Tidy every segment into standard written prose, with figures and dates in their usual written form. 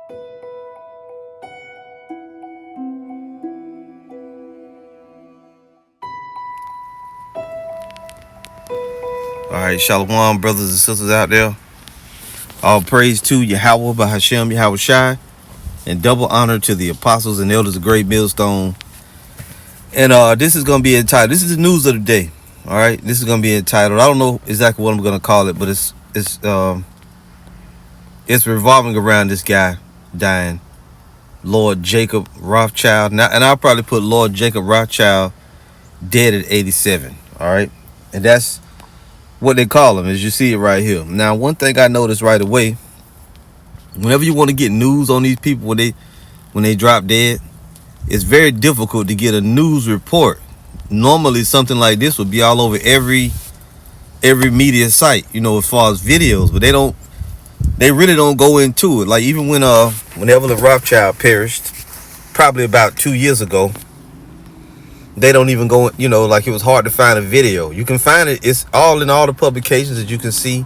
All right, Shalom, brothers and sisters out there. All praise to Yahweh, Bahashem, Yahweh Shai, and double honor to the apostles and elders of Great Millstone. And this is going to be entitled, this is the news of the day. All right, this is going to be entitled, I don't know exactly what I'm going to call it, but it's revolving around this guy dying, Lord Jacob Rothschild. Now, and I'll probably put Lord Jacob Rothschild dead at 87. All right, and that's what they call him, as you see it right here. Now, one thing I noticed right away, whenever you want to get news on these people when they drop dead, it's very difficult to get a news report. Normally, something like this would be all over every media site, as far as videos, but they really don't go into it. Like even when Evelyn Rothschild perished, probably about 2 years ago, they don't even go, like it was hard to find a video. You can find it. It's all in all the publications that you can see,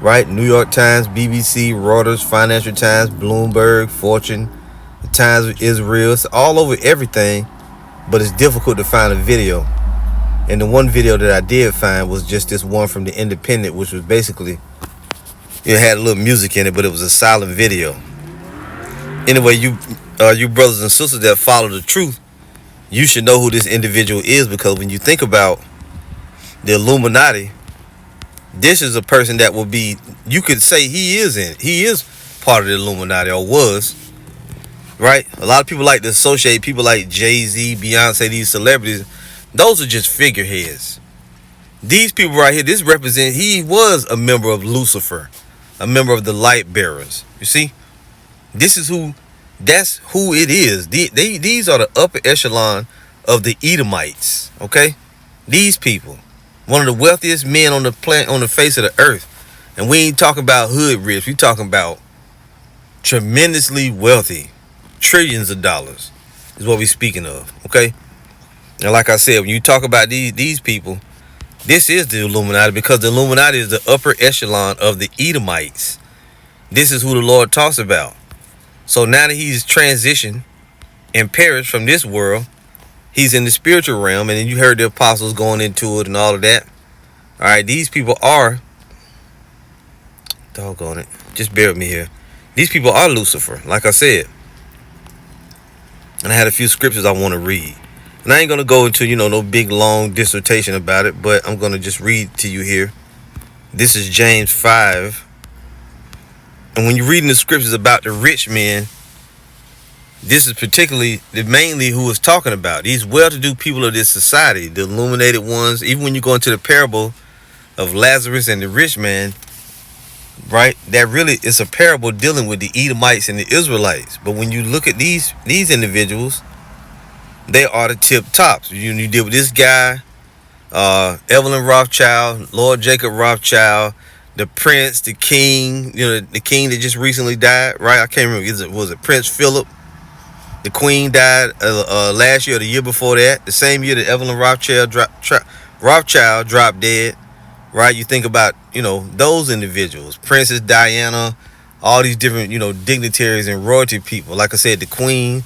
right? New York Times, BBC, Reuters, Financial Times, Bloomberg, Fortune, the Times of Israel. It's all over everything, but it's difficult to find a video. And the one video that I did find was just this one from the Independent, which was basically, it had a little music in it, but it was a silent video. Anyway, you brothers and sisters that follow the truth, you should know who this individual is, because when you think about the Illuminati, this is a person that will be, you could say he is part of the Illuminati, or was, right? A lot of people like to associate people like Jay-Z, Beyonce, these celebrities. Those are just figureheads. These people right here, this represent, he was a member of Lucifer, a member of the light bearers. You see, that's who it is. These are the upper echelon of the Edomites. Okay, these people, one of the wealthiest men on the planet, on the face of the earth, and we ain't talking about hood rich. We talking about tremendously wealthy, trillions of dollars is what we speaking of. Okay, and like I said, when you talk about these people, this is the Illuminati, because the Illuminati is the upper echelon of the Edomites. This is who the Lord talks about. So now that he's transitioned and perished from this world, he's in the spiritual realm, and then you heard the apostles going into it and all of that. All right, these people are, doggone it, just bear with me here. These people are Lucifer, like I said. And I had a few scriptures I want to read. And I ain't going to go into, no big long dissertation about it, but I'm going to just read to you here. This is James 5. And when you're reading the scriptures about the rich men, this is mainly who it's talking about. These well-to-do people of this society, the illuminated ones. Even when you go into the parable of Lazarus and the rich man, right? That really is a parable dealing with the Edomites and the Israelites. But when you look at these individuals, they are the tip tops. You deal with this guy, Evelyn Rothschild, Lord Jacob Rothschild, the prince, the king, the king that just recently died, right? I can't remember. Was it Prince Philip? The queen died last year or the year before that. The same year that Evelyn Rothschild dropped dead, right? You think about, those individuals, Princess Diana, all these different, dignitaries and royalty people. Like I said, the queen,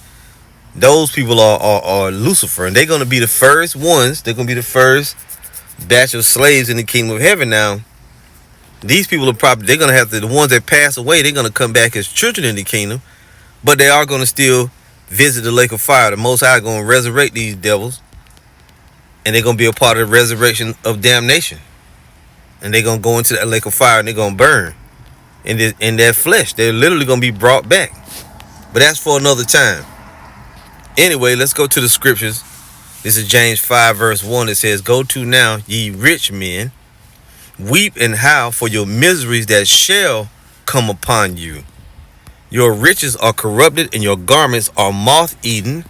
those people are Lucifer, and they're going to be the first ones. They're going to be the first batch of slaves in the kingdom of heaven. Now, these people they're going to have the ones that pass away, they're going to come back as children in the kingdom, but they are going to still visit the lake of fire. The Most High is going to resurrect these devils, and they're going to be a part of the resurrection of damnation. And they're going to go into that lake of fire, and they're going to burn in their flesh. They're literally going to be brought back. But that's for another time. Anyway, let's go to the scriptures. This is James 5 verse 1. It says, "Go to now, ye rich men, weep and howl for your miseries that shall come upon you. Your riches are corrupted, and your garments are moth-eaten.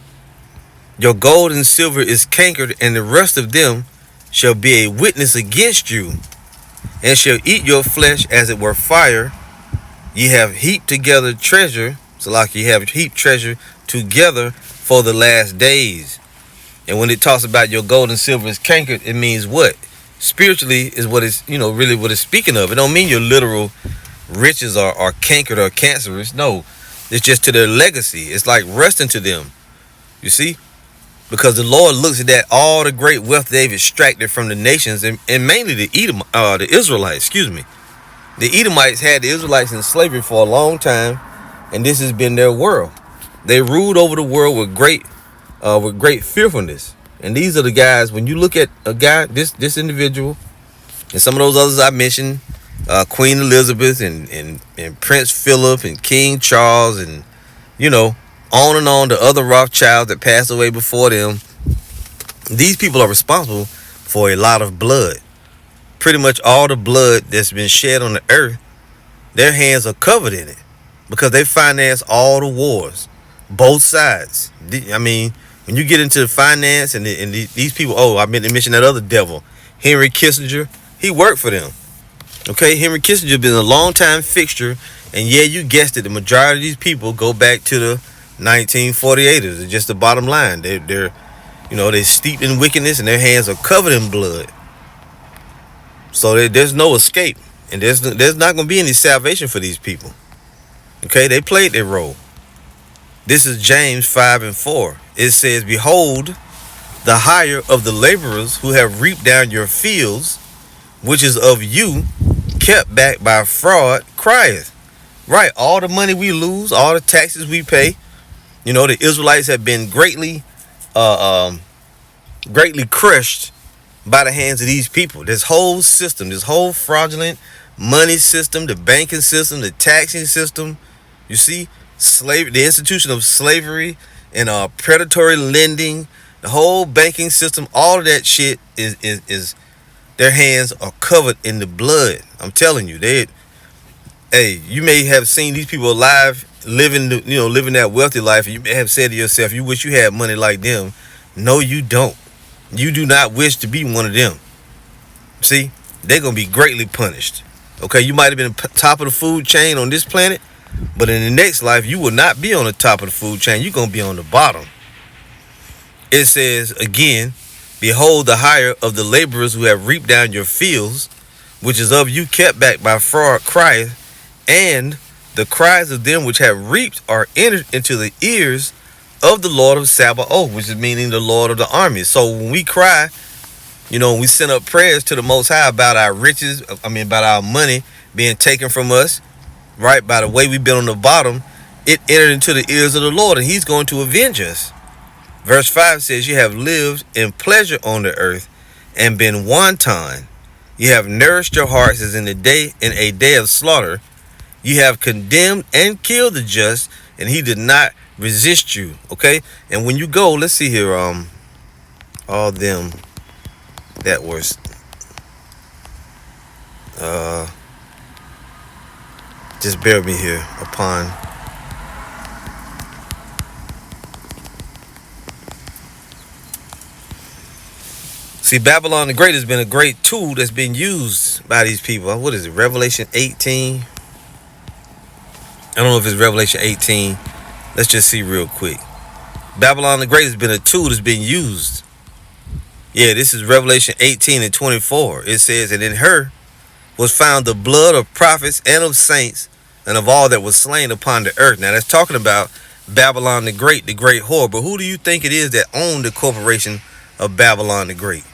Your gold and silver is cankered, and the rest of them shall be a witness against you, and shall eat your flesh as it were fire. Ye have heaped together treasure," so like you have heaped treasure together for the last days. And when it talks about your gold and silver is cankered, it means what? Spiritually is what it's, really what it's speaking of. It don't mean your literal riches are cankered or cancerous. No, It's just to their legacy. It's like resting to them. You see? Because the Lord looks at that all the great wealth they've extracted from the nations, and mainly the Israelites. Excuse me. The Edomites had the Israelites in slavery for a long time, and this has been their world. They ruled over the world with great fearfulness. And these are the guys. When you look at a guy, this individual, and some of those others I mentioned, Queen Elizabeth and Prince Philip and King Charles, and on and on, the other Rothschilds that passed away before them. These people are responsible for a lot of blood. Pretty much all the blood that's been shed on the earth, their hands are covered in it because they finance all the wars, both sides. I mean, when you get into the finance and these people, I meant to mention that other devil, Henry Kissinger, he worked for them. Okay, Henry Kissinger been a long time fixture, and yeah, you guessed it, the majority of these people go back to the 1948ers. It's just the bottom line. They're steeped in wickedness, and their hands are covered in blood. So there's no escape, and there's not going to be any salvation for these people. Okay, they played their role. This is James 5:4. It says, "Behold, the hire of the laborers who have reaped down your fields, which is of you, kept back by fraud, crieth." Right, all the money we lose, all the taxes we pay. The Israelites have been greatly crushed by the hands of these people. This whole system, this whole fraudulent money system, the banking system, the taxing system, you see, slavery, the institution of slavery and predatory lending, the whole banking system, all of that shit is their hands are covered in the blood. I'm telling you, you may have seen these people alive, living that wealthy life, and you may have said to yourself, you wish you had money like them. No, you don't. You do not wish to be one of them. See, they're going to be greatly punished. Okay, you might have been top of the food chain on this planet, but in the next life, you will not be on the top of the food chain. You're going to be on the bottom. It says, again, "Behold, the hire of the laborers who have reaped down your fields, which is of you kept back by fraud, crieth, and the cries of them which have reaped are entered into the ears of the Lord of Sabaoth," which is meaning the Lord of the armies. So when we cry, we send up prayers to the Most High about our riches, about our money being taken from us, right? By the way we've been on the bottom, it entered into the ears of the Lord, and He's going to avenge us. Verse 5 says, "You have lived in pleasure on the earth and been wanton. You have nourished your hearts as in a day of slaughter. You have condemned and killed the just, and He did not resist you." Okay, and when you go, let's see here, all them that was just bear with me here upon see, Babylon the Great has been a great tool that's been used by these people. What is it, Revelation 18? I don't know if it's Revelation 18. Let's just see real quick. Babylon the Great has been a tool that's been used. Yeah, this is Revelation 18:24. It says, "And in her was found the blood of prophets and of saints and of all that was slain upon the earth." Now that's talking about Babylon the great whore. But who do you think it is that owned the corporation of Babylon the Great?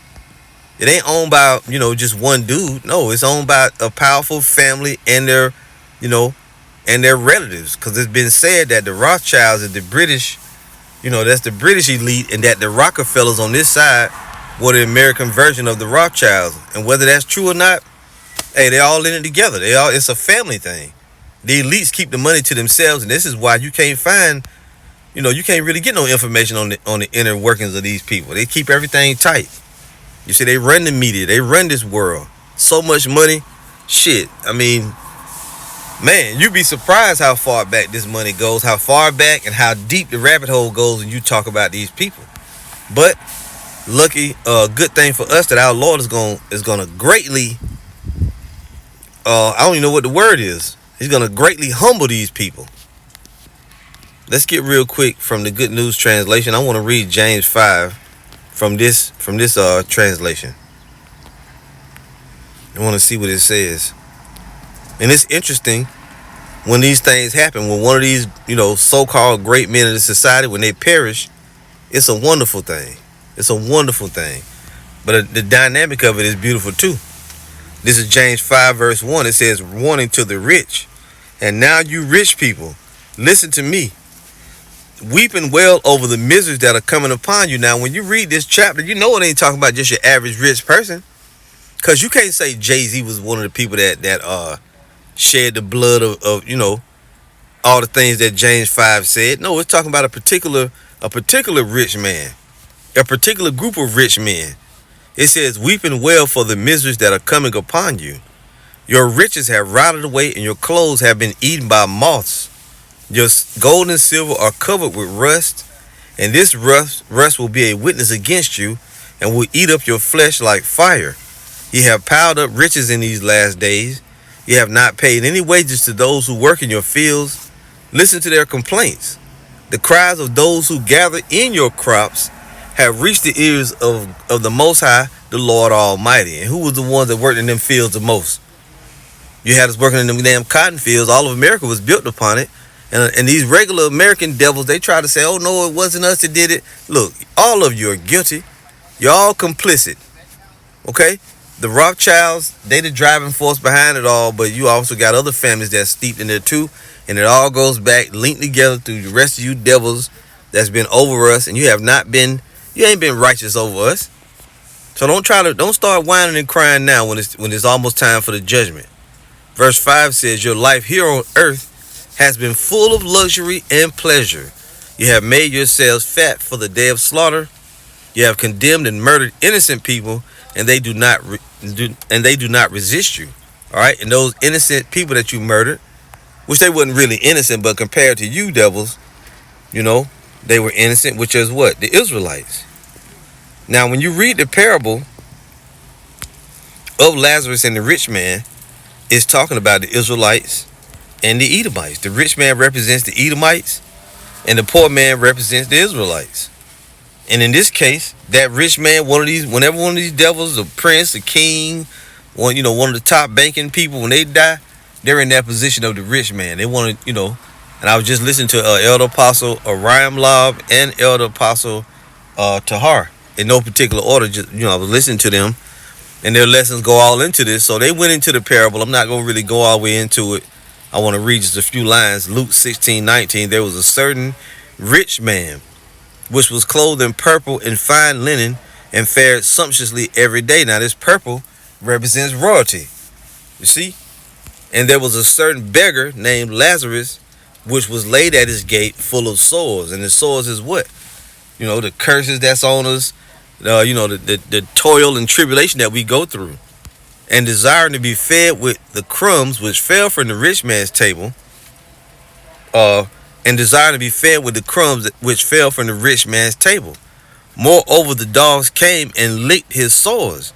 It ain't owned by, just one dude. No, it's owned by a powerful family and their relatives. Because it's been said that the Rothschilds and the British, that's the British elite, and that the Rockefellers on this side were the American version of the Rothschilds. And whether that's true or not, hey, they're all in it together. It's a family thing. The elites keep the money to themselves, and this is why you can't find, you can't really get no information on the inner workings of these people. They keep everything tight. You see, they run the media. They run this world. So much money. Shit. Man, you'd be surprised how far back this money goes, how far back and how deep the rabbit hole goes when you talk about these people. But good thing for us that our Lord is going to greatly, I don't even know what the word is. He's going to greatly humble these people. Let's get real quick from the Good News Translation. I want to read James 5 from this translation. I want to see what it says. And it's interesting when these things happen, when one of these, so-called great men of the society, when they perish, it's a wonderful thing. It's a wonderful thing. But the dynamic of it is beautiful too. This is James 5 verse 1. It says, warning to the rich. And now you rich people, listen to me. Weep and wail over the miseries that are coming upon you. Now, when you read this chapter, you know it ain't talking about just your average rich person. Because you can't say Jay-Z was one of the people that shed the blood of all the things that James 5 said. No, it's talking about a particular rich man. A particular group of rich men. It says, weep and wail for the miseries that are coming upon you. Your riches have rotted away and your clothes have been eaten by moths. Your gold and silver are covered with rust, and this rust will be a witness against you and will eat up your flesh like fire. You have piled up riches in these last days. You have not paid any wages to those who work in your fields. Listen to their complaints. The cries of those who gather in your crops have reached the ears of the Most High, the Lord Almighty. And who was the ones that worked in them fields the most? You had us working in them damn cotton fields. All of America was built upon it. And these regular American devils, they try to say, oh, no, it wasn't us that did it. Look, all of you are guilty. You're all complicit. Okay? The Rothschilds, they the driving force behind it all, but you also got other families that's steeped in there too. And it all goes back, linked together through the rest of you devils that's been over us. And you ain't been righteous over us. So don't start whining and crying now when it's almost time for the judgment. Verse 5 says, your life here on earth has been full of luxury and pleasure. You have made yourselves fat for the day of slaughter. You have condemned and murdered innocent people, and they do not resist you. All right, and those innocent people that you murdered, which they wasn't really innocent, but compared to you devils, they were innocent, which is what? The Israelites. Now, when you read the parable of Lazarus and the rich man, it's talking about the Israelites and the Edomites. The rich man represents the Edomites, and the poor man represents the Israelites. And in this case, that rich man, whenever one of these devils, a prince, a king, one of the top banking people, when they die, they're in that position of the rich man. They want to, and I was just listening to Elder Apostle Oriam Lob and Elder Apostle Tahar in no particular order. Just, I was listening to them, and their lessons go all into this. So they went into the parable. I'm not going to really go all the way into it. I want to read just a few lines. Luke 16:19. There was a certain rich man, which was clothed in purple and fine linen, and fared sumptuously every day. Now this purple represents royalty. You see? And there was a certain beggar named Lazarus, which was laid at his gate full of sores. And the sores is what? The curses that's on us, the toil and tribulation that we go through. And desiring to be fed with the crumbs which fell from the rich man's table, and desiring to be fed with the crumbs which fell from the rich man's table. Moreover, the dogs came and licked his sores.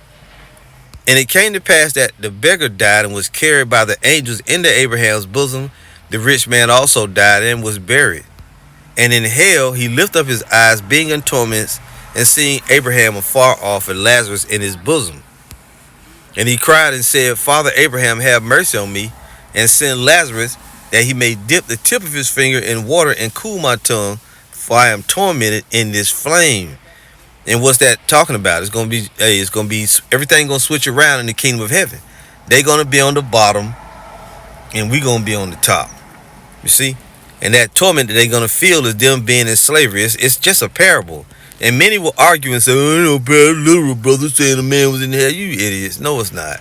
And it came to pass that the beggar died and was carried by the angels into Abraham's bosom. The rich man also died and was buried. And in hell he lifted up his eyes, being in torments, and seeing Abraham afar off and Lazarus in his bosom. And he cried and said, Father Abraham, have mercy on me, and send Lazarus, that he may dip the tip of his finger in water and cool my tongue, for I am tormented in this flame. And what's that talking about? It's going to be everything going to switch around in the kingdom of heaven. They're going to be on the bottom, and we're going to be on the top. You see? And that torment that they're going to feel is them being in slavery. It's just a parable. And many will argue and say, oh, literal brother saying a man was in hell. You idiots. No, it's not.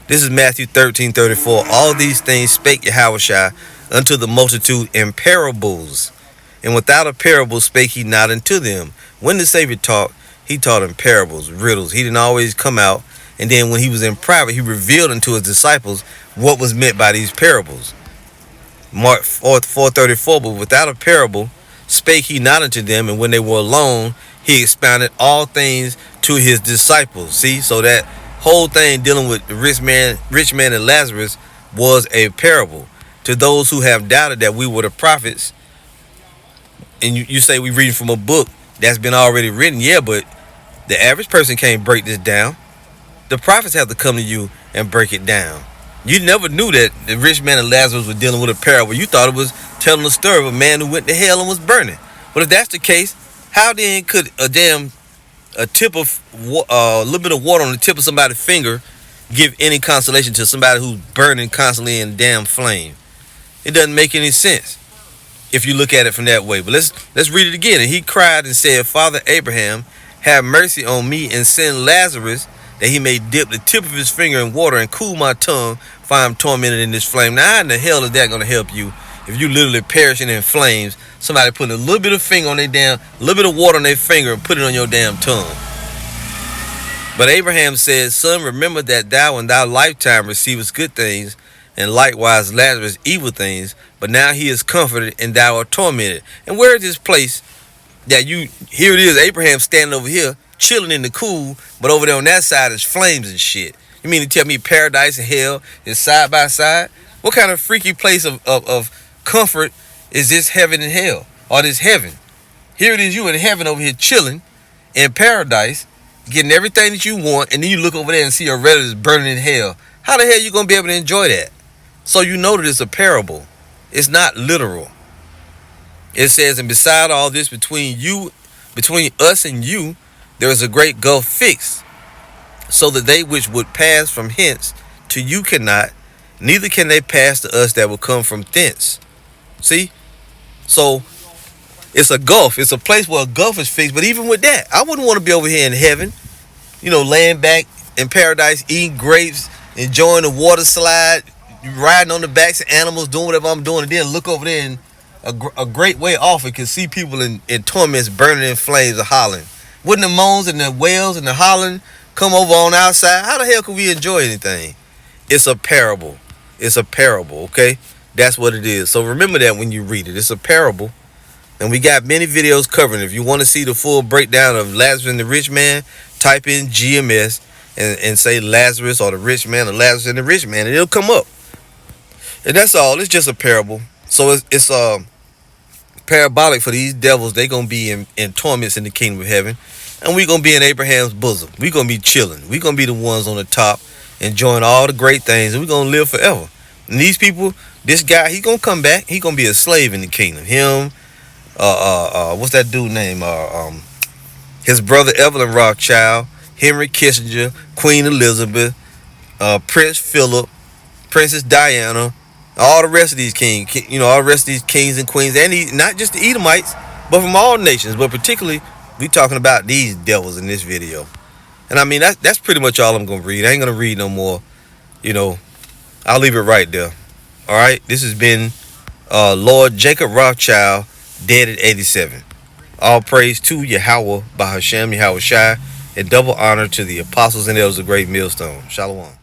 This is Matthew 13:34. All these things spake Yahushua unto the multitude in parables. And without a parable spake he not unto them. When the Savior taught, he taught in parables, riddles. He didn't always come out. And then when he was in private, he revealed unto his disciples what was meant by these parables. Mark 4:34. But without a parable spake he not unto them. And when they were alone, he expounded all things to his disciples. See, so that whole thing dealing with the rich man and Lazarus was a parable. To those who have doubted that we were the prophets, and you say we reading from a book that's been already written. Yeah, but the average person can't break this down. The prophets have to come to you and break it down. You never knew that the rich man and Lazarus were dealing with a parable. You thought it was telling a story of a man who went to hell and was burning. But if that's the case, how then could a tip of a little bit of water on the tip of somebody's finger give any consolation to somebody who's burning constantly in damn flame? It doesn't make any sense if you look at it from that way. But let's read it again. And he cried and said, Father Abraham, have mercy on me and send Lazarus that he may dip the tip of his finger in water and cool my tongue, for I am tormented in this flame. Now, how in the hell is that going to help you if you literally perishing in flames? Somebody putting a little bit of little bit of water on their finger and put it on your damn tongue. But Abraham said, Son, remember that thou in thy lifetime receivest good things, and likewise Lazarus evil things, but now he is comforted and thou art tormented. And where is this place that here it is, Abraham standing over here, chilling in the cool, but over there on that side is flames and shit. You mean to tell me paradise and hell is side by side? What kind of freaky place of comfort is this heaven and hell? Or this heaven? Here it is, you in heaven over here chilling in paradise, getting everything that you want, and then you look over there and see your relatives burning in hell. How the hell you going to be able to enjoy that? So you know that it's a parable. It's not literal. It says, and beside all this, between us and you, there is a great gulf fixed, so that they which would pass from hence to you cannot, neither can they pass to us that will come from thence. See? So it's a gulf. It's a place where a gulf is fixed. But even with that, I wouldn't want to be over here in heaven, laying back in paradise, eating grapes, enjoying the water slide, riding on the backs of animals, doing whatever I'm doing, and then look over there and a great way off and can see people in torments, burning in flames or hollering. Wouldn't the moans and the wails and the hollering come over on our side? How the hell could we enjoy anything? It's a parable. It's a parable, okay? That's what it is. So remember that when you read it. It's a parable. And we got many videos covering it. If you want to see the full breakdown of Lazarus and the rich man, type in GMS and say Lazarus or the rich man or Lazarus and the rich man, and it'll come up. And that's all. It's just a parable. So it's parabolic for these devils. They're going to be in torments in the kingdom of heaven. And we're going to be in Abraham's bosom. We're going to be chilling. We're going to be the ones on the top, enjoying all the great things. And we're going to live forever. And these people, this guy, he's going to come back. He's going to be a slave in the kingdom. Him, what's that dude name? His brother Evelyn Rothschild, Henry Kissinger, Queen Elizabeth, Prince Philip, Princess Diana, all the rest of these kings, all the rest of these kings and queens, and not just the Edomites, but from all nations, but particularly we talking about these devils in this video. And I mean, that's pretty much all I'm going to read. I ain't going to read no more. I'll leave it right there. All right. This has been Lord Jacob Rothschild, dead at 87. All praise to Yahweh, Bahashem, Yahweh Shai, and double honor to the apostles and elders of Great Millstone. Shalom.